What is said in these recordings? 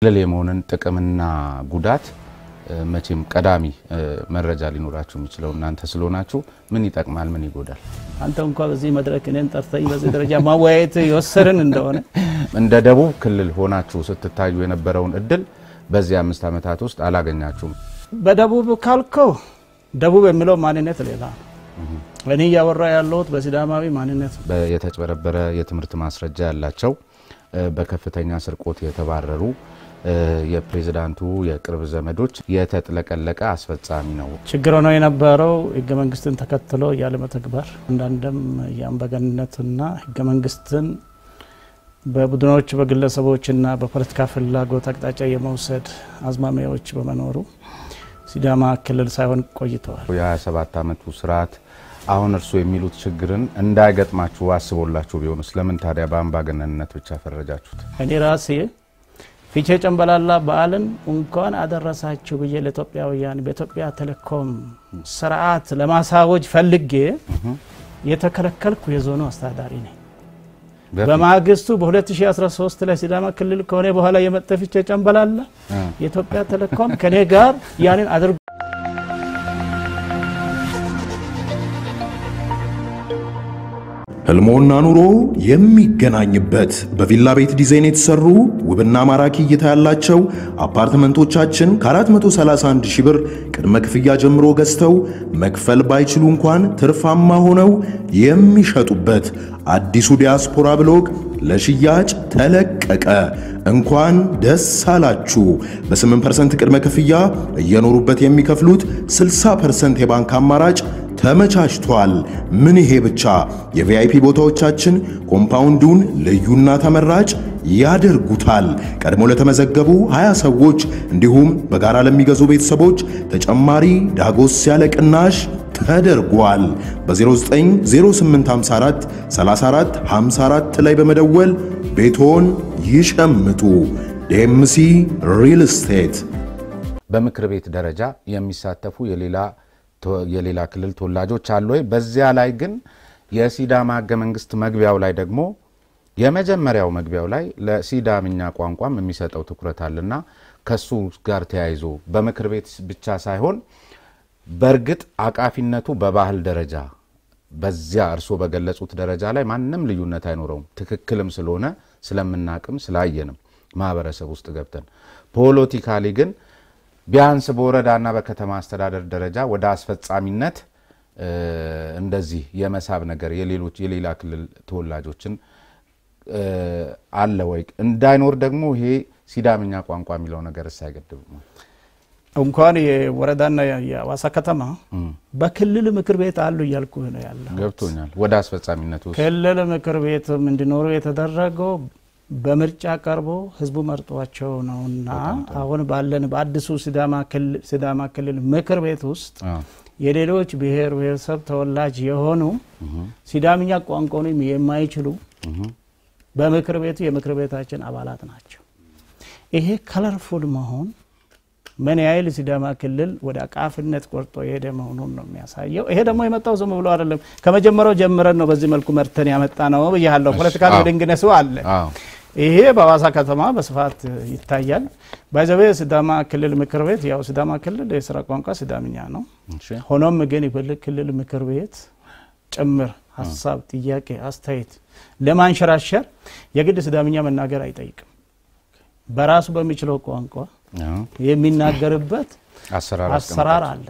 ለሌሞንን ጥቅምና ጉዳት መቼም ቀዳሚ መረጃ ሊኖራችሁ የሚችለው እናንተ ስለሆናችሁ ምን ይጠቅማል ምን ይጎዳል አንተ እንኳን በዚህ መድረክ እኔን ጠርተኝ በዚህ ደረጃ ማወያየት ይወሰርን እንደሆነ እንደ ደቡብ ክልል ሆናችሁ ስትታዩ የነበረውን እድል በዚህ 5 ዓመታት ውስጥ አላገኛችሁም በደቡብ ካልከው ደቡብ የሚለው ማንነት ሌላ እኔ ያወራ ያለሁት በሲዳማዊ ማንነት የተጨበረበረ የትምህርት ማስረጃ ያላቸው በከፍተኛ ስርቆት የተባረሩ የፕሬዝዳንቱ የቅርብ ዘመዶች የተጥለቀለቀ አስፈጻሚ ነው ችግር ነው የነበረው ህገ መንግስትን ተከትሎ ያለ መተግበር አንዳንድም ያምባገነንነትና ህገ መንግስትን በቡድኖች በግለሰቦችና በፖለቲካ ፍላጎት አቅጣጫ የመውሰድ አዝማሚያዎች በመኖሩ ሲዳማ ክልል ሳይሆን ቆይተዋል የ27 ዓመቱ ስርዓት አሁን እርሱ የሚሉት ችግርን እንዳይገጥማችሁ አስቦላችሁ ቢሆን ስለምን ታዲያ በአምባገነንነት ብቻ ፈረጃችሁት እኔ ራሴ ፊቼ ጨምበላላ በዓልን እንኳን አደረሳችሁ ብዬ ለኢትዮጵያውያን በኢትዮጵያ ቴሌኮም ስርዓት ለማሳወጅ ፈልጌ የተከለከልኩ የዞኑ አስተዳዳሪ ነኝ በማግስቱ በ2013 ላይ ሲዳማ ክልል ከሆነ በኋላ የመጣ ፊቼ ጨምበላላ የኢትዮጵያ ቴሌኮም ከኔ ጋር ያንን አድርጎ ህልሞና ኑሮ የሚገናኝበት በቪላ ቤት ዲዛይን የተሰሩ ውብና ማራኪ እይታ ያላቸው አፓርትመንቶቻችን ከ431 ሺህ ብር ቅድመ ክፍያ ጀምሮ ገዝተው መክፈል ባይችሉ እንኳን ትርፋማ ሆነው የሚሸጡበት አዲሱ ዲያስፖራ ብሎግ ለሽያጭ ተለቀቀ። እንኳን ደስ አላችሁ። በ8% ቅድመ ክፍያ እየኖሩበት የሚከፍሉት 60% የባንክ አማራጭ ተመቻችቷል። ምን ይሄ ብቻ! የቪአይፒ ቦታዎቻችን ኮምፓውንዱን ልዩና ተመራጭ ያደርጉታል። ቀድሞ ለተመዘገቡ 20 ሰዎች እንዲሁም በጋራ ለሚገዙ ቤተሰቦች ተጨማሪ ዳጎስ ያለ ቅናሽ ተደርጓል። በ090854 3454 ላይ በመደወል ቤቶን ይሸምቱ። ዴምሲ ሪል ስቴት። በምክር ቤት ደረጃ የሚሳተፉ የሌላ ክልል ተወላጆች አሉ ወይ? በዚያ ላይ ግን የሲዳማ ህገ መንግስት መግቢያው ላይ ደግሞ የመጀመሪያው መግቢያው ላይ ለሲዳምኛ ቋንቋም የሚሰጠው ትኩረት አለና ከሱ ጋር ተያይዞ በምክር ቤት ብቻ ሳይሆን በርግጥ አቃፊነቱ በባህል ደረጃ በዚያ እርሶ በገለጹት ደረጃ ላይ ማንንም ልዩነት አይኖርም ትክክልም ስለሆነ ስለምናቅም ስላየንም ማህበረሰብ ውስጥ ገብተን ፖለቲካሊ ግን ቢያንስ በወረዳና በከተማ አስተዳደር ደረጃ ወደ አስፈጻሚነት እንደዚህ የመሳብ ነገር የሌላ ክልል ተወላጆችን አለ ወይ? እንዳይኖር ደግሞ ይሄ ሲዳምኛ ቋንቋ የሚለው ነገር ሳይገድብም እንኳን የወረዳና የዋሳ ከተማ በክልል ምክር ቤት አሉ ይልኩ ነው ያለው ገብቶኛል። ወደ አስፈጻሚነቱ ክልል ምክር ቤት እንዲኖሩ የተደረገው በምርጫ ቀርቦ ህዝቡ መርጧቸው ነውና አሁን ባለን በአዲሱ ሲዳማ ክልል ምክር ቤት ውስጥ የሌሎች ብሔር ብሔረሰብ ተወላጅ የሆኑ ሲዳምኛ ቋንቋውን የማይችሉ በምክር ቤቱ የምክር ቤታችን አባላት ናቸው። ይሄ ከለርፉል መሆን ምን ያህል ሲዳማ ክልል ወደ አቃፍነት ቆርጦ የሄደ መሆኑን ነው የሚያሳየው። ይሄ ደግሞ የመጣው ዝም ብሎ አይደለም ከመጀመሪያው ጀምረን ነው በዚህ መልኩ መርተን ያመጣ ነው በያለው ፖለቲካል ድንግነሱ አለ። ይሄ በዋሳ ከተማ በስፋት ይታያል። ባይዘበ ሲዳማ ክልል ምክር ቤት ያው ሲዳማ ክልል የሥራ ቋንቋ ሲዳምኛ ነው። ሆኖም ግን ይፈልግ ክልል ምክር ቤት ጭምር ሐሳብ ጥያቄ አስተያየት ለማንሸራሸር የግድ ሲዳምኛ መናገር አይጠይቅም። በራሱ በሚችለው ቋንቋ የሚናገርበት አሰራር አለ።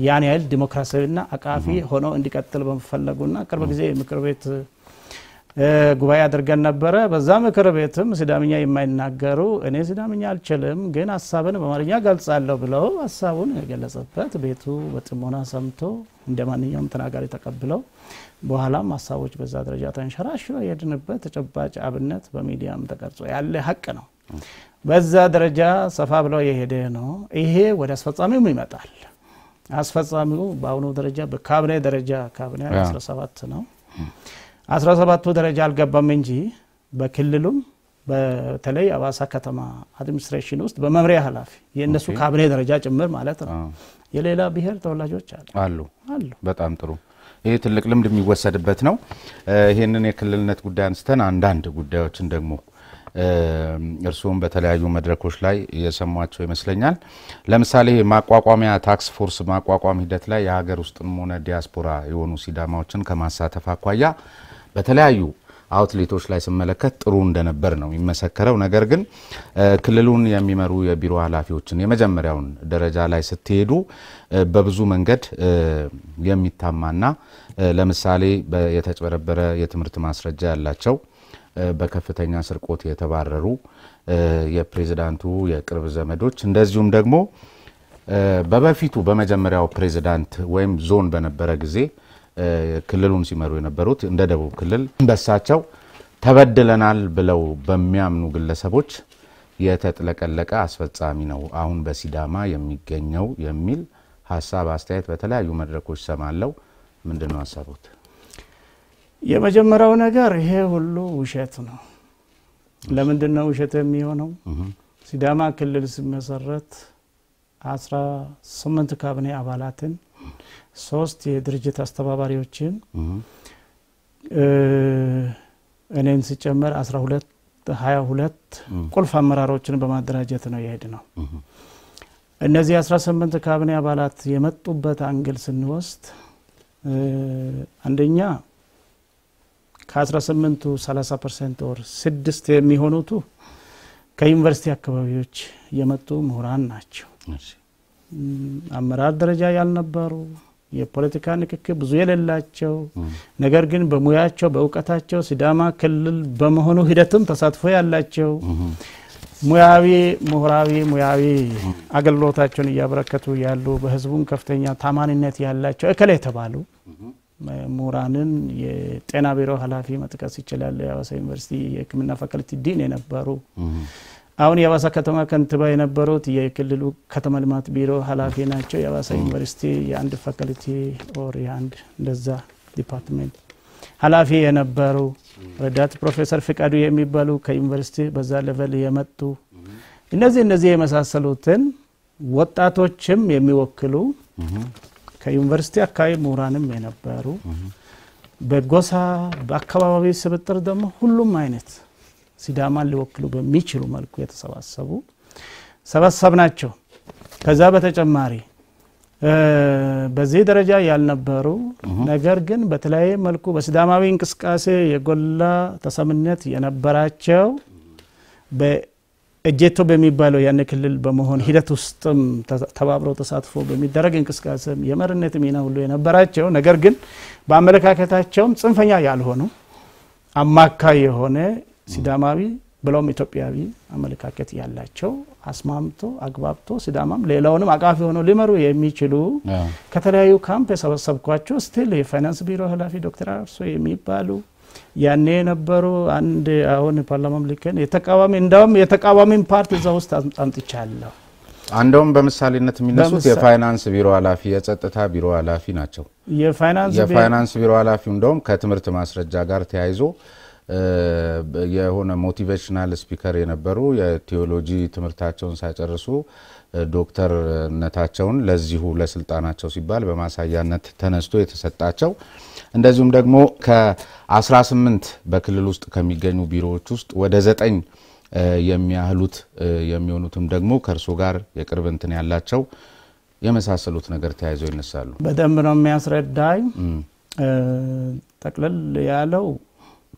ያን ያህል ዲሞክራሲያዊና አቃፊ ሆኖ እንዲቀጥል በመፈለጉና ቅርብ ጊዜ ምክር ቤት ጉባኤ አድርገን ነበር። በዛ ምክር ቤትም ሲዳምኛ የማይናገሩ እኔ ሲዳምኛ አልችልም ግን ሐሳብን በአማርኛ ገልጻለሁ ብለው ሐሳቡን የገለጸበት ቤቱ በጥሞና ሰምቶ እንደማንኛውም ተናጋሪ ተቀብለው በኋላም ሐሳቦች በዛ ደረጃ ተንሸራሽረው የድንበት ተጨባጭ አብነት በሚዲያም ተቀርጾ ያለ ሀቅ ነው። በዛ ደረጃ ሰፋ ብለው የሄደ ነው። ይሄ ወደ አስፈጻሚው ይመጣል። አስፈጻሚው በአሁኑ ደረጃ በካቢኔ ደረጃ ካቢኔ 17 ነው 17ቱ ደረጃ አልገባም እንጂ በክልሉም በተለይ አዋሳ ከተማ አድሚኒስትሬሽን ውስጥ በመምሪያ ኃላፊ የነሱ ካቢኔ ደረጃ ጭምር ማለት ነው የሌላ ብሔር ተወላጆች አሉ። በጣም ጥሩ። ይሄ ትልቅ ልምድ የሚወሰድበት ነው። ይሄንን የክልልነት ጉዳይ አንስተን አንዳንድ ጉዳዮችን ደግሞ እርሱም በተለያዩ መድረኮች ላይ የሰሟቸው ይመስለኛል። ለምሳሌ ማቋቋሚያ ታክስ ፎርስ ማቋቋም ሂደት ላይ የሀገር ውስጥም ሆነ ዲያስፖራ የሆኑ ሲዳማዎችን ከማሳተፍ አኳያ በተለያዩ አውትሌቶች ላይ ስመለከት ጥሩ እንደነበር ነው የሚመሰከረው። ነገር ግን ክልሉን የሚመሩ የቢሮ ኃላፊዎችን የመጀመሪያውን ደረጃ ላይ ስትሄዱ በብዙ መንገድ የሚታማና ለምሳሌ የተጨበረበረ የትምህርት ማስረጃ ያላቸው በከፍተኛ ስርቆት የተባረሩ የፕሬዝዳንቱ የቅርብ ዘመዶች እንደዚሁም ደግሞ በበፊቱ በመጀመሪያው ፕሬዝዳንት ወይም ዞን በነበረ ጊዜ ክልሉን ሲመሩ የነበሩት እንደ ደቡብ ክልል በሳቸው ተበድለናል ብለው በሚያምኑ ግለሰቦች የተጥለቀለቀ አስፈጻሚ ነው አሁን በሲዳማ የሚገኘው የሚል ሐሳብ አስተያየት በተለያዩ መድረኮች ሰማለው። ምንድነው ሐሳቦት? የመጀመሪያው ነገር ይሄ ሁሉ ውሸት ነው። ለምንድነው ውሸት የሚሆነው? ሲዳማ ክልል ሲመሰረት 18 ካቢኔ አባላትን 3 የድርጅት አስተባባሪዎችን እኔን ሲጨመር 22 ቁልፍ አመራሮችን በማደራጀት ነው የሄድነው። እነዚህ 18 ካቢኔ አባላት የመጡበት አንግል ስንወስድ አንደኛ ከ18ቱ 30% ወር 6 የሚሆኑቱ ከዩኒቨርሲቲ አካባቢዎች የመጡ ምሁራን ናቸው። አመራር ደረጃ ያልነበሩ የፖለቲካ ንክክ ብዙ የሌላቸው ነገር ግን በሙያቸው በእውቀታቸው ሲዳማ ክልል በመሆኑ ሂደትም ተሳትፎ ያላቸው ሙያዊ አገልግሎታቸውን እያበረከቱ ያሉ በህዝቡም ከፍተኛ ታማኝነት ያላቸው እከለ የተባሉ ምሁራንን የጤና ቢሮ ኃላፊ መጥቀስ ይችላል። የሐዋሳ ዩኒቨርሲቲ የሕክምና ፋካልቲ ዲን የነበሩ አሁን የሐዋሳ ከተማ ከንቲባ የነበሩት የክልሉ ከተማ ልማት ቢሮ ኃላፊ ናቸው። የሐዋሳ ዩኒቨርሲቲ የአንድ ፋካልቲ ኦር የአንድ እንደዛ ዲፓርትመንት ኃላፊ የነበሩ ረዳት ፕሮፌሰር ፍቃዱ የሚባሉ ከዩኒቨርሲቲ በዛ ሌቨል የመጡ እነዚህ የመሳሰሉትን ወጣቶችም የሚወክሉ ከዩኒቨርሲቲ አካባቢ ምሁራንም የነበሩ በጎሳ በአካባቢ ስብጥር ደግሞ ሁሉም አይነት ሲዳማን ሊወክሉ በሚችሉ መልኩ የተሰባሰቡ ናቸው። ከዛ በተጨማሪ በዚህ ደረጃ ያልነበሩ ነገር ግን በተለያየ መልኩ በሲዳማዊ እንቅስቃሴ የጎላ ተሰምነት የነበራቸው በእጀቶ በሚባለው ያን ክልል በመሆን ሂደት ውስጥም ተባብረው ተሳትፎ በሚደረግ እንቅስቃሴ የመሪነት ሚና ሁሉ የነበራቸው ነገር ግን በአመለካከታቸውም ጽንፈኛ ያልሆኑ አማካይ የሆነ ሲዳማዊ ብሎም ኢትዮጵያዊ አመለካከት ያላቸው አስማምቶ አግባብቶ ሲዳማም ሌላውንም አቃፊ ሆነው ሊመሩ የሚችሉ ከተለያዩ ካምፕ የሰበሰብኳቸው ስቲል የፋይናንስ ቢሮ ኃላፊ ዶክተር አርሶ የሚባሉ ያኔ ነበሩ። አንድ አሁን ፓርላማም ልከን የተቃዋሚን ፓርቲ እዛ ውስጥ አምጥቻለሁ። አንደውም በመሳሌነት የሚነሱት የፋይናንስ ቢሮ ኃላፊ የጸጥታ ቢሮ ኃላፊ ናቸው። የፋይናንስ ቢሮ ኃላፊው እንደውም ከትምህርት ማስረጃ ጋር ተያይዞ የሆነ ሞቲቬሽናል ስፒከር የነበሩ የቴዎሎጂ ትምህርታቸውን ሳይጨርሱ ዶክተርነታቸውን ለዚሁ ለስልጣናቸው ሲባል በማሳያነት ተነስቶ የተሰጣቸው እንደዚሁም ደግሞ ከ18 በክልል ውስጥ ከሚገኙ ቢሮዎች ውስጥ ወደ 9 የሚሆኑትም ደግሞ ከርሶ ጋር የቅርብ እንትን ያላቸው የመሳሰሉት ነገር ተያይዘው ይነሳሉ። በደንብ ነው የሚያስረዳኝ። ጠቅለል ያለው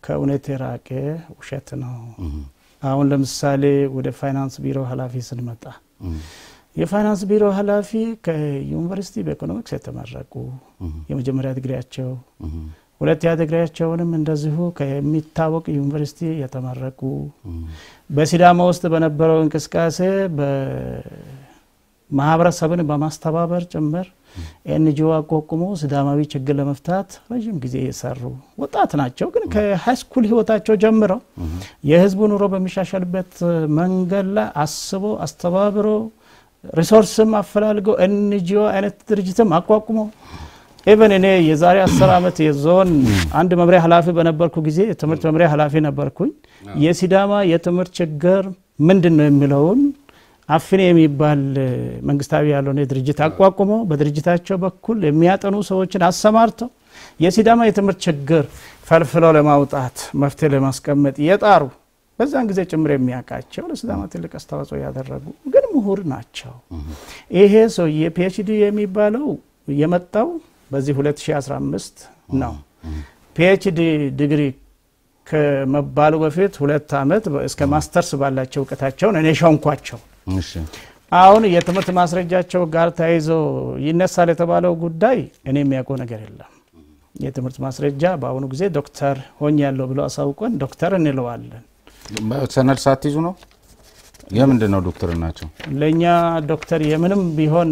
ከእውነት የራቀ ውሸት ነው። አሁን ለምሳሌ ወደ ፋይናንስ ቢሮ ኃላፊ ስንመጣ የፋይናንስ ቢሮ ኃላፊ ከዩኒቨርሲቲ በኢኮኖሚክስ የተመረቁ የመጀመሪያ ዲግሪያቸው ሁለተኛ ዲግሪያቸውንም እንደዚሁ ከሚታወቅ ዩኒቨርሲቲ የተመረቁ በሲዳማ ውስጥ በነበረው እንቅስቃሴ በማህበረሰብን በማስተባበር ጭምር ኤንጂኦ አቋቁሞ ሲዳማዊ ችግር ለመፍታት ረጅም ጊዜ የሰሩ ወጣት ናቸው። ግን ከሃይ ስኩል ህይወታቸው ጀምረው የህዝቡ ኑሮ በሚሻሻልበት መንገድ ላይ አስቦ አስተባብሮ ሪሶርስም አፈላልገው ኤንጂኦ አይነት ድርጅትም አቋቁሞ ኢቨን እኔ የዛሬ 10 ዓመት የዞን አንድ መምሪያ ኃላፊ በነበርኩ ጊዜ የትምህርት መምሪያ ኃላፊ ነበርኩኝ። የሲዳማ የትምህርት ችግር ምንድነው የሚለውን አፍኔ የሚባል መንግስታዊ ያልሆነ ድርጅት አቋቁሞ በድርጅታቸው በኩል የሚያጠኑ ሰዎችን አሰማርተው የሲዳማ የትምህርት ችግር ፈልፍለው ለማውጣት መፍትሄ ለማስቀመጥ የጣሩ በዛን ጊዜ ጭምር የሚያውቃቸው ለሲዳማ ትልቅ አስተዋጽኦ ያደረጉ ግን ምሁር ናቸው። ይሄ ሰው የፒኤችዲ የሚባለው የመጣው በዚህ 2015 ነው። ፒኤችዲ ዲግሪ ከመባሉ በፊት 2 አመት እስከ ማስተርስ ባላቸው እውቀታቸው እኔ ሾንኳቸው። አሁን የትምህርት ማስረጃቸው ጋር ተያይዞ ይነሳል የተባለው ጉዳይ እኔ የሚያውቀው ነገር የለም። የትምህርት ማስረጃ በአሁኑ ጊዜ ዶክተር ሆኛለሁ ብሎ አሳውቆን ዶክተር እንለዋለን። ሰነድ ሳትይዙ ነው? የምንድነው ዶክተርናቸው? ለኛ ዶክተር የምንም ቢሆን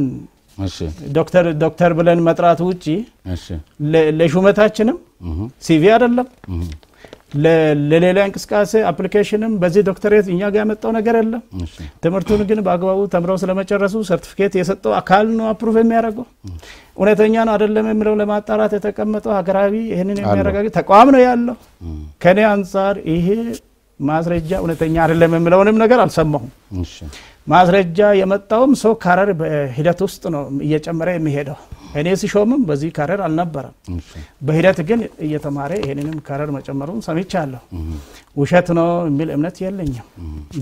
እሺ ዶክተር ብለን መጥራት ውጪ እሺ ለሹመታችንም ሲቪ አይደለም ለሌላ እንቅስቃሴ አፕሊኬሽንም በዚህ ዶክተሬት እኛ ጋር ያመጣው ነገር የለም። ትምህርቱን ግን በአግባቡ ተምረው ስለመጨረሱ ሰርቲፊኬት የሰጠው አካል ነው አፕሩቭ የሚያደርገው። እውነተኛ ነው አይደለም የሚለው ለማጣራት የተቀመጠው ሀገራዊ ይሄንን የሚያረጋግጥ ተቋም ነው ያለው። ከኔ አንፃር ይሄ ማስረጃ እውነተኛ አይደለም የሚለውንም ነገር አልሰማሁም። ማስረጃ የመጣውም ሰው ካረር በሂደት ውስጥ ነው እየጨመረ የሚሄደው። እኔ ሲሾምም በዚህ ካረር አልነበረም። በሂደት ግን እየተማረ ይሄንንም ካረር መጨመሩን ሰምቻለሁ። ውሸት ነው የሚል እምነት የለኝም።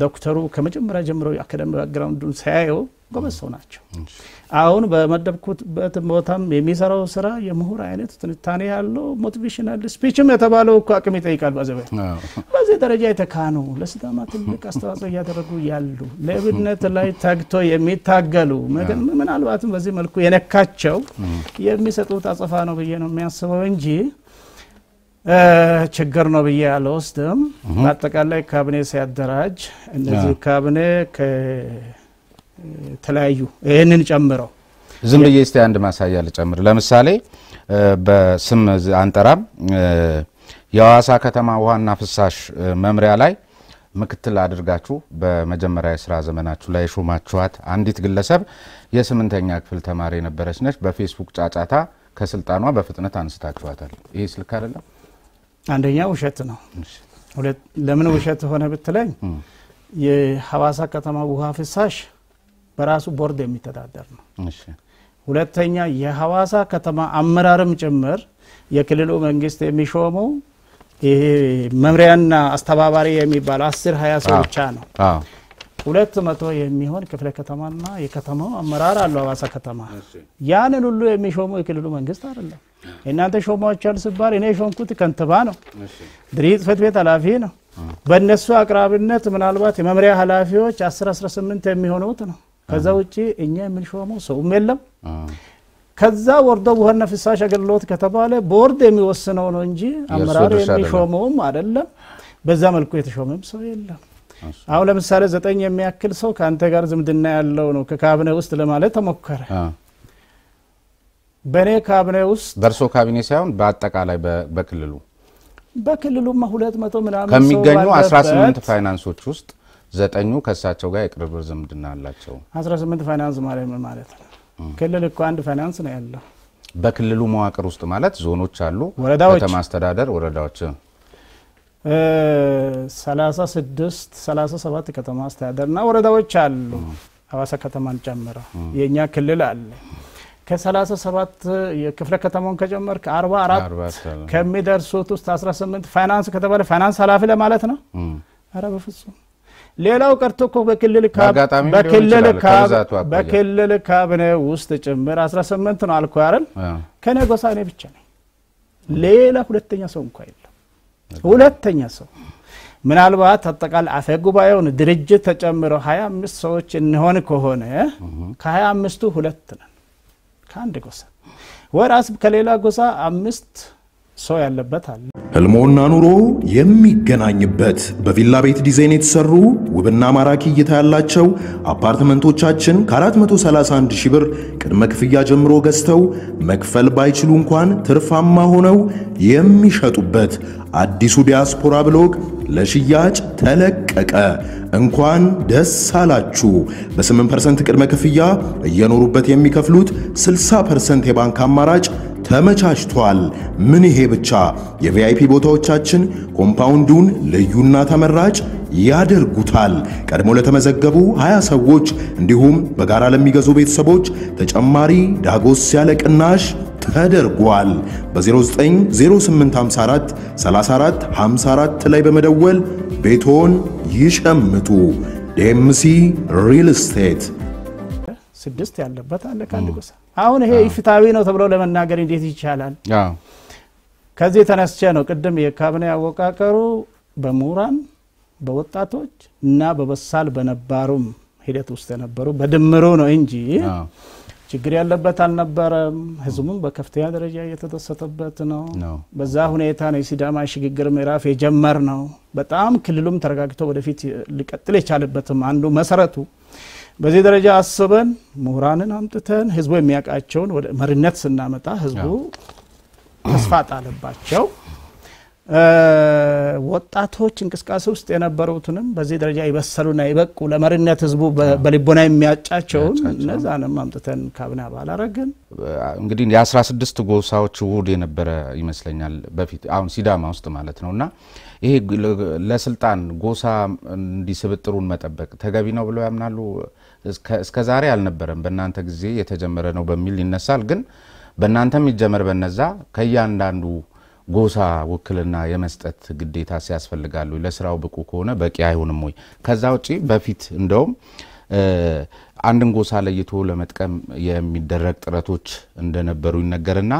ዶክተሩ ከመጀመሪያ ጀምሮ አካዳሚ ባክግራውንዱን ሳያየው ጎበዝ ሰው ናቸው። አሁን በመደብኩበት ቦታም የሚሰራው ስራ የምሁር አይነት ትንታኔ ያለው ሞቲቬሽናል ስፒችም የተባለው እኮ አቅም ይጠይቃል። በዚህ ደረጃ የተካኑ ለሲዳማ ትልቅ አስተዋጽኦ ያደረጉ ያሉ ለብነት ላይ ታግቶ የሚታገሉ ምናልባትም በዚህ መልኩ የነካቸው የሚሰጡት አጸፋ ነው ብዬ ነው የሚያስበው እንጂ ችግር ነው ብዬ አልወስድም። በአጠቃላይ ካቢኔ ሲያደራጅ እነዚህ ካቢኔ ተለያዩ ይሄንን ጨምረው ዝም ብዬ እስቲ አንድ ማሳያ ልጨምር። ለምሳሌ በስም አንጠራም የሐዋሳ ከተማ ውሃና ፍሳሽ መምሪያ ላይ ምክትል አድርጋችሁ በመጀመሪያ የሥራ ዘመናችሁ ላይ ሾማችኋት አንዲት ግለሰብ የ8ኛ ክፍል ተማሪ ነበረች ነች። በፌስቡክ ጫጫታ ከስልጣኗ በፍጥነት አንስታችኋታል። ይሄ ስልክ አይደለም? አንደኛ ውሸት ነው። ለምን ውሸት ሆነ ብትለኝ የሐዋሳ ከተማ ውሃ ፍሳሽ በራሱ ቦርድ የሚተዳደር ነው። እሺ ሁለተኛ የሐዋሳ ከተማ አመራርም ጭምር የክልሉ መንግስት የሚሾመው ይሄ መምሪያና አስተባባሪ የሚባል 10-20 ሰው ብቻ ነው። 200 የሚሆን ክፍለ ከተማና የከተማው አመራር አለው ሐዋሳ ከተማ። ያንን ሁሉ የሚሾመው የክልሉ መንግስት አይደለም። እናንተ ሾማዎቻል ሲባል እኔ ሾምኩት ከንቲባ ነው። ድርጅት ጽሕፈት ቤት ኃላፊ ነው። በእነሱ አቅራቢነት ምናልባት የመምሪያ ኃላፊዎች 10-18 የሚሆኑት ነው። ከዛ ውጪ እኛ የምንሾመው ሰውም የለም። ከዛ ወርዶ ውሃና ፍሳሽ አገልግሎት ከተባለ ቦርድ የሚወስነው ነው እንጂ አመራር የሚሾመውም አይደለም። በዛ መልኩ የተሾመም ሰው የለም። አሁን ለምሳሌ 9 የሚያክል ሰው ካንተ ጋር ዝምድና ያለው ነው ከካቢኔ ውስጥ ለማለት ተሞከረ። በኔ ካቢኔ ውስጥ በርሶ ካቢኔ ሳይሆን በአጠቃላይ በክልሉማ 200 ምናምን ከሚገኙ 18 ፋይናንሶች ውስጥ 9 ከሳቸው ጋር የቅርብ ዝምድና አላቸው። 18 ፋይናንስ ማለት ነው። ክልል እኮ አንድ ፋይናንስ ነው ያለው። በክልሉ መዋቅር ውስጥ ማለት ዞኖች አሉ፣ ከተማ አስተዳደር ወረዳዎች 36-37 ከተማ አስተዳደርና ወረዳዎች አሉ። ሐዋሳ ከተማን ጨምሮ የኛ ክልል አለ። ከ37 የክፍለ ከተማውን ከጀመርክ 44 ከሚደርሱት ውስጥ 18 ፋይናንስ ከተባለ ፋይናንስ ኃላፊ ለማለት ነው። አረ በፍጹም ሌላው ቀርቶ እኮ በክልል ካቢኔ ውስጥ ጭምር 18 ነው አልኩ አይደል? ከኔ ጎሳ እኔ ብቻ ነኝ። ሌላ ሁለተኛ ሰው እንኳን የለም። ሁለተኛ ሰው ምናልባት አጠቃላይ አፈ ጉባኤውን ድርጅት ተጨምሮ 25 ሰዎች እንሆን ከሆነ ከ25ቱ 2 ነን ከአንድ ጎሳ ወራስ ከሌላ ጎሳ 5 ሰው ያለበት አለ። ህልሞና ኑሮ የሚገናኝበት በቪላ ቤት ዲዛይን የተሰሩ ውብና ማራኪ እይታ ያላቸው አፓርትመንቶቻችን ከ431 ሺህ ብር ቅድመ ክፍያ ጀምሮ ገዝተው መክፈል ባይችሉ እንኳን ትርፋማ ሆነው የሚሸጡበት አዲሱ ዲያስፖራ ብሎግ ለሽያጭ ተለቀቀ። እንኳን ደስ አላችሁ። በ8% ቅድመ ክፍያ እየኖሩበት የሚከፍሉት 60% የባንክ አማራጭ ተመቻችቷል። ምን ይሄ ብቻ! የቪአይፒ ቦታዎቻችን ኮምፓውንዱን ልዩና ተመራጭ ያደርጉታል። ቀድሞ ለተመዘገቡ 20 ሰዎች እንዲሁም በጋራ ለሚገዙ ቤተሰቦች ተጨማሪ ዳጎስ ያለ ቅናሽ ተደርጓል። በ090854 3454 ላይ በመደወል ቤቶን ይሸምቱ። ዴምሲ ሪል ስቴት 6 ያለበት አለ ካንድ ጎሳ አሁን ይሄ ኢፍታዊ ነው ተብሎ ለመናገር እንዴት ይቻላል? ከዚህ ተነስቼ ነው ቅድም የካቢኔ አወቃቀሩ በሙራን በወጣቶች እና በበሳል በነባሩም ሂደት ውስጥ የነበሩ በድምሩ ነው እንጂ ችግር ያለበት አልነበረም። ህዝቡም በከፍተኛ ደረጃ እየተደሰተበት ነው። በዛ ሁኔታ ነው የሲዳማ ሽግግር ምዕራፍ የጀመር ነው። በጣም ክልሉም ተረጋግቶ ወደፊት ሊቀጥል የቻለበትም አንዱ መሰረቱ በዚህ ደረጃ አስበን ምሁራንን አምጥተን ህዝቡ የሚያውቃቸውን ወደ መሪነት ስናመጣ ህዝቡ ተስፋ ጣለባቸው። ወጣቶች እንቅስቃሴ ውስጥ የነበሩትንም በዚህ ደረጃ ይበሰሉና ይበቁ ለመሪነት ህዝቡ በልቦና የሚያጫቸውን እነዛንም አምጥተን ካቢኔ አባል አረግን። እንግዲህ የ16 ጎሳዎች ውህድ የነበረ ይመስለኛል በፊት አሁን ሲዳማ ውስጥ ማለት ነውና ይሄ ለስልጣን ጎሳ እንዲስብጥሩን መጠበቅ ተገቢ ነው ብለው ያምናሉ? እስከ ዛሬ አልነበረም በእናንተ ጊዜ የተጀመረ ነው በሚል ይነሳል። ግን በእናንተም ይጀመር በነዛ ከያንዳንዱ ጎሳ ወክልና የመስጠት ግዴታ ሲያስፈልጋሉ ለስራው ብቁ ከሆነ በቂ አይሆንም ወይ? ከዛ ውጪ በፊት እንደውም አንድን ጎሳ ለይቶ ለመጥቀም የሚደረግ ጥረቶች እንደነበሩ ይነገርና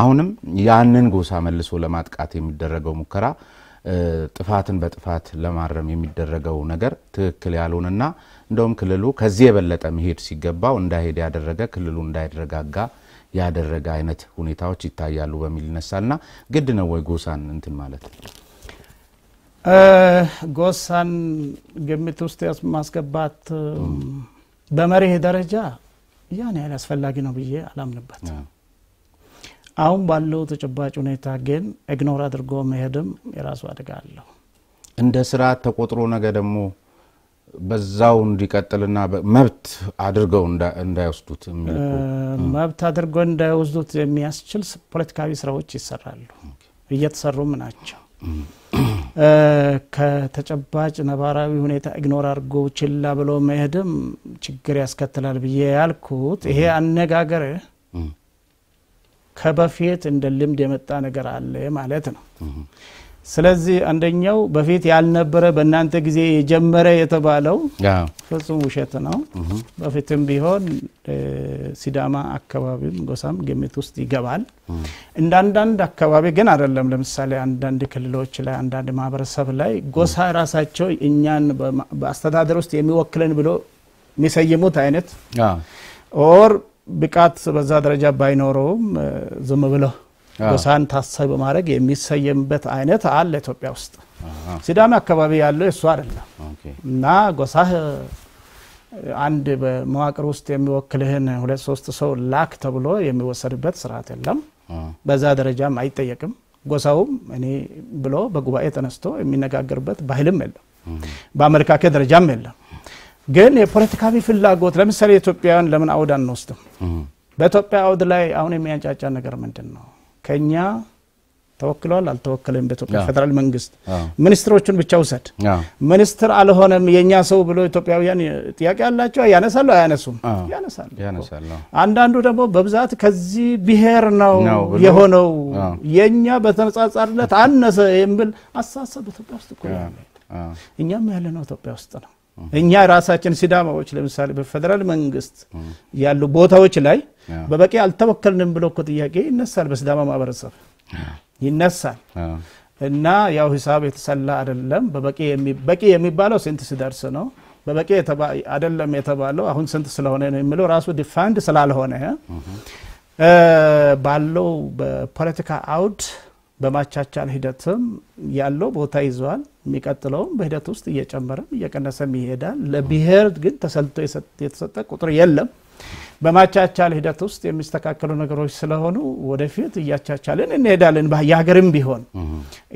አሁንም ያንን ጎሳ መልሶ ለማጥቃት የሚደረገው ሙከራ ጥፋትን በጥፋት ለማረም የሚደረገው ነገር ትክክል ያልሆነና እንደውም ክልሉ ከዚህ የበለጠ መሄድ ሲገባው እንዳይሄድ ያደረገ ክልሉ እንዳይረጋጋ ያደረገ አይነት ሁኔታዎች ይታያሉ በሚል ይነሳልና ግድ ነው ወይ ጎሳን እንትን ማለት? ጎሳን ግምት ውስጥ ማስገባት በመርህ ደረጃ ያን ያህል አስፈላጊ ነው ብዬ አላምንበት። አሁን ባለው ተጨባጭ ሁኔታ ግን ኢግኖር አድርጎ መሄድም የራሱ አደጋ አለው። እንደ ስርዓት ተቆጥሮ ነገ ደግሞ በዛው እንዲቀጥልና መብት አድርገው እንዳይወስዱት መብት አድርገው እንዳይወስዱት የሚያስችል ፖለቲካዊ ስራዎች ይሰራሉ፣ እየተሰሩም ናቸው። ከተጨባጭ ነባራዊ ሁኔታ ኢግኖር አድርጎ ችላ ብሎ መሄድም ችግር ያስከትላል ብዬ ያልኩት ይሄ አነጋገር ከበፊት እንደ ልምድ የመጣ ነገር አለ ማለት ነው። ስለዚህ አንደኛው በፊት ያልነበረ በእናንተ ጊዜ የጀመረ የተባለው ፍጹም ውሸት ነው። በፊትም ቢሆን ሲዳማ አካባቢም ጎሳም ግምት ውስጥ ይገባል። አንዳንድ አካባቢ ግን አይደለም። ለምሳሌ አንዳንድ ክልሎች ላይ አንዳንድ ማህበረሰብ ላይ ጎሳ ራሳቸው እኛን በአስተዳደር ውስጥ የሚወክለን ብሎ የሚሰይሙት አይነት ኦር ብቃት በዛ ደረጃ ባይኖረውም ዝም ብለው ጎሳን ታሳቢ በማድረግ የሚሰየምበት አይነት አለ ኢትዮጵያ ውስጥ። ሲዳማ አካባቢ ያለው እሱ አይደለም እና ጎሳ አንድ በመዋቅር ውስጥ የሚወክልህን 2-3 ሰው ላክ ተብሎ የሚወሰድበት ስርዓት የለም። በዛ ደረጃም አይጠየቅም። ጎሳውም እኔ ብሎ በጉባኤ ተነስቶ የሚነጋገርበት ባህልም የለም፣ በአመለካከት ደረጃም የለም። ግን የፖለቲካዊ ፍላጎት ለምሳሌ ኢትዮጵያውያን ለምን አውድ አንወስድም? በኢትዮጵያ አውድ ላይ አሁን የሚያንጫጫ ነገር ምንድነው? ከኛ ተወክሏል አልተወከለም በኢትዮጵያ ፌደራል መንግስት ሚኒስትሮቹን ብቻ ውሰድ። ሚኒስትር አልሆነም የኛ ሰው ብሎ ኢትዮጵያውያን ጥያቄ ያላቸው ያነሳሉ አያነሱም? ያነሳሉ። አንዳንዱ ደግሞ በብዛት ከዚህ ብሔር ነው የሆነው የኛ በተነጻጻሪነት አነሰ የሚል አሳሰብ ኢትዮጵያ ውስጥ እኮ ያለ እኛም ያለ ነው ኢትዮጵያ ውስጥ ነው። እኛ ራሳችን ሲዳማዎች ለምሳሌ በፌደራል መንግስት ያሉ ቦታዎች ላይ በበቂ አልተወከልንም ብሎ እኮ ጥያቄ ይነሳል፣ በሲዳማ ማህበረሰብ ይነሳል። እና ያው ሂሳብ የተሰላ አይደለም። በቂ የሚባለው ስንት ሲደርስ ነው፣ በበቂ አይደለም የተባለው አሁን ስንት ስለሆነ ነው የሚለው ራሱ ዲፋይንድ ስላልሆነ ባለው በፖለቲካ አውድ በማቻቻል ሂደትም ያለው ቦታ ይዟል። የሚቀጥለው በሂደት ውስጥ እየጨመረም እየቀነሰም ይሄዳል። ለብሔር ግን ተሰልቶ የተሰጠ ቁጥር የለም። በማቻቻል ሂደት ውስጥ የሚስተካከሉ ነገሮች ስለሆኑ ወደፊት እያቻቻልን እንሄዳለን። በየሀገርም ቢሆን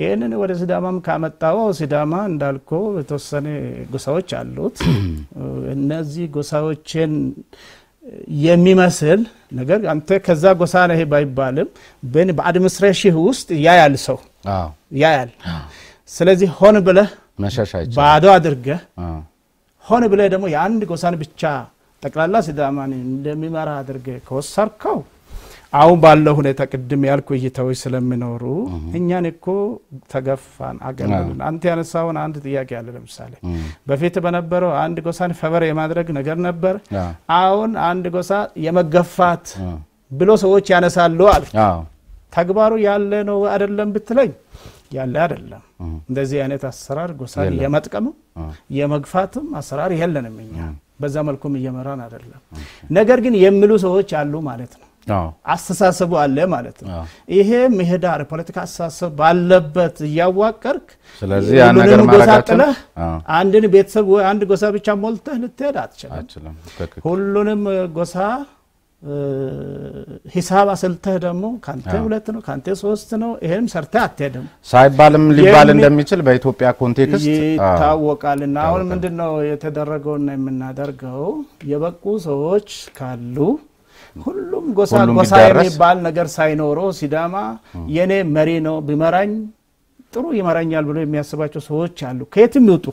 ይሄንን ወደ ሲዳማም ካመጣው ሲዳማ እንዳልኮ የተወሰነ ጎሳዎች አሉት። እነዚህ ጎሳዎችን የሚመስል ነገር አንተ ከዛ ጎሳ ነህ ባይባልም በአድሚኒስትሬሽን ውስጥ ያያል ሰው ያያል። ስለዚህ ሆነ ብለህ ባዶ አድርገህ ሆነ ብለህ ደግሞ የአንድ ጎሳን ብቻ ጠቅላላ ሲዳማን እንደሚመራ አድርገህ ከወሰርከው አሁን ባለው ሁኔታ ቅድም ያልኩ እይታዎች ስለሚኖሩ እኛን እኮ ተገፋን አገለሉን አንተ ያነሳውን አንድ ጥያቄ አለ ለምሳሌ በፊት በነበረው አንድ ጎሳን ፈበር የማድረግ ነገር ነበር አሁን አንድ ጎሳ የመገፋት ብሎ ሰዎች ያነሳሉ አለ ተግባሩ ያለ ነው አይደለም ብትለኝ ያለ አይደለም እንደዚህ አይነት አሰራር ጎሳን የመጥቀም የመግፋትም አሰራር የለንም እኛ በዛ መልኩም እየመራን አይደለም ነገር ግን የሚሉ ሰዎች አሉ ማለት ነው አስተሳሰቡ አለ ማለት ነው ይሄ ምህዳር ፖለቲካ አስተሳሰብ ባለበት ያዋቀርክ ስለዚህ ያ ነገር ማረጋቸው አንድን ቤተሰብ ወይ አንድ ጎሳ ብቻ ሞልተህ ልትሄድ አትችልም ሁሉንም ጎሳ ሂሳብ አሰልተህ ደግሞ ካንተ 2 ነው ካንተ 3 ነው ይሄም ሰርተህ አትሄድም ሳይባልም ሊባል እንደሚችል በኢትዮጵያ ኮንቴክስት ይታወቃልና አሁን ምንድነው የተደረገውና የምናደርገው የበቁ ሰዎች ካሉ ሁሉም ጎሳ የሚባል ነገር ሳይኖረው ሲዳማ የኔ መሪ ነው ቢመራኝ ጥሩ ይመራኛል ብሎ የሚያስባቸው ሰዎች አሉ ከየትም ይውጡ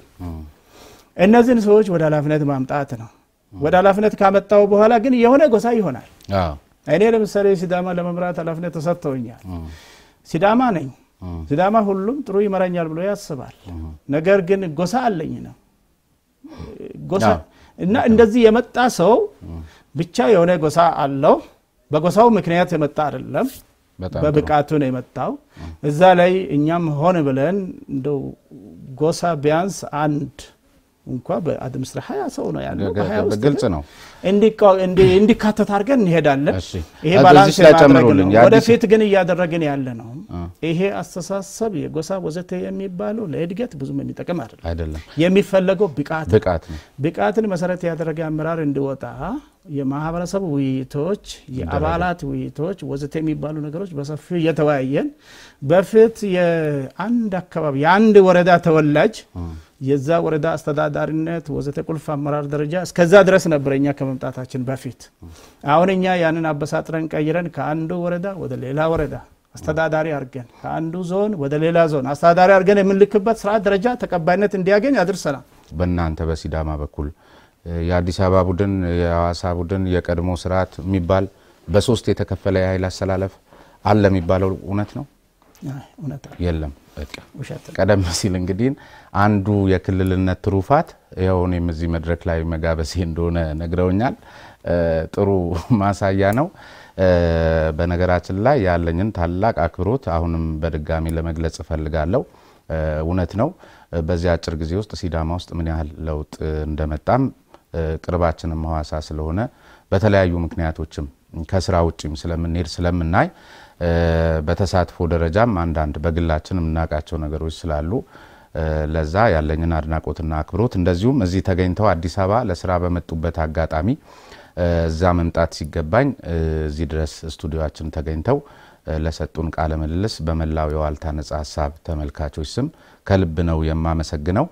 እነዚህን ሰዎች ወደ ኃላፊነት ማምጣት ነው ወደ ኃላፊነት ካመጣው በኋላ ግን የሆነ ጎሳ ይሆናል እኔ ለምሳሌ ሲዳማ ለመምራት ኃላፊነት ተሰጥቶኛል ሲዳማ ነኝ ሲዳማ ሁሉም ጥሩ ይመራኛል ብሎ ያስባል ነገር ግን ጎሳ አለኝ ነው ጎሳ እና እንደዚህ የመጣ ሰው ብቻ የሆነ ጎሳ አለው በጎሳው ምክንያት የመጣ አይደለም በብቃቱ ነው የመጣው እዛ ላይ እኛም ሆነ ብለን እንደው ጎሳ ቢያንስ አንድ እንኳን በአድምስራ 20 ሰው ነው ያለው በግልጽ ነው እንዲካተት አድርገን እንሄዳለን ይሄ ባላንስ ያጨምሩልን ወደፊት ግን ያደረግን ያለ ነው ይሄ አስተሳሰብ የጎሳ ወዘተ የሚባለው ለእድገት ብዙም የሚጠቅም አይደለም የሚፈልገው ብቃት ነው ብቃትን መሰረት ያደረገ አመራር እንዲወጣ የማህበረሰብ ውይይቶች የአባላት ውይይቶች ወዘተ የሚባሉ ነገሮች በሰፊው እየተወያየን በፊት የአንድ አካባቢ የአንድ ወረዳ ተወላጅ የዛ ወረዳ አስተዳዳሪነት ወዘተ ቁልፍ አመራር ደረጃ እስከዛ ድረስ ነበርኛ ከመምጣታችን በፊት አሁንኛ ያንን አበሳጥረን ቀይረን ከአንዱ ወረዳ ወደ ሌላ ወረዳ አስተዳዳሪ አርገን ከአንዱ ዞን ወደ ሌላ ዞን አስተዳዳሪ አርገን የምንልክበት ስርዓት ደረጃ ተቀባይነት እንዲያገኝ አድርሰናል በእናንተ በሲዳማ በኩል የአዲስ አበባ ቡድን የሐዋሳ ቡድን የቀድሞ ስርዓት የሚባል በሶስት የተከፈለ የኃይል አሰላለፍ አለ የሚባለው እውነት ነው እውነት የለም በቃ ቀደም ሲል እንግዲህ አንዱ የክልልነት ትሩፋት ይሄውን እዚህ መድረክ ላይ መጋበስ እንደሆነ ነግረውኛል ጥሩ ማሳያ ነው በነገራችን ላይ ያለኝን ታላቅ አክብሮት አሁንም በድጋሚ ለመግለጽ ፈልጋለሁ እውነት ነው በዚህ አጭር ጊዜ ውስጥ ሲዳማ ውስጥ ምን ያህል ለውጥ እንደመጣም ቅርባችንም ሐዋሳ ስለሆነ በተለያዩ ምክንያቶችም ከስራ ውጪም ስለምንሄድ ስለምናይ በተሳትፎ ደረጃም አንዳንድ በግላችንም እናቃቸው ነገሮች ስላሉ ለዛ ያለኝን አድናቆትና አክብሮት እንደዚሁም እዚህ ተገኝተው አዲስ አበባ ለስራ በመጡበት አጋጣሚ እዛ መምጣት ሲገባኝ እዚህ ድረስ ስቱዲዮአችን ተገኝተው ለሰጡን ቃለ መልስ በመላው የዋልታ ነጻ ሐሳብ ተመልካቾች ስም ከልብ ነው የማመሰግነው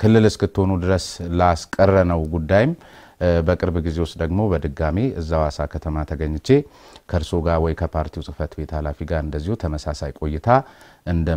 ክልል እስክትሆኑ ድረስ ላስቀረነው ጉዳይም በቅርብ ጊዜ ውስጥ ደግሞ በድጋሚ እዛው ሐዋሳ ከተማ ተገኝቼ ከርሶ ጋር ወይ ከፓርቲው ጽፈት ቤት ኃላፊ ጋር እንደዚሁ ተመሳሳይ ቆይታ እንደ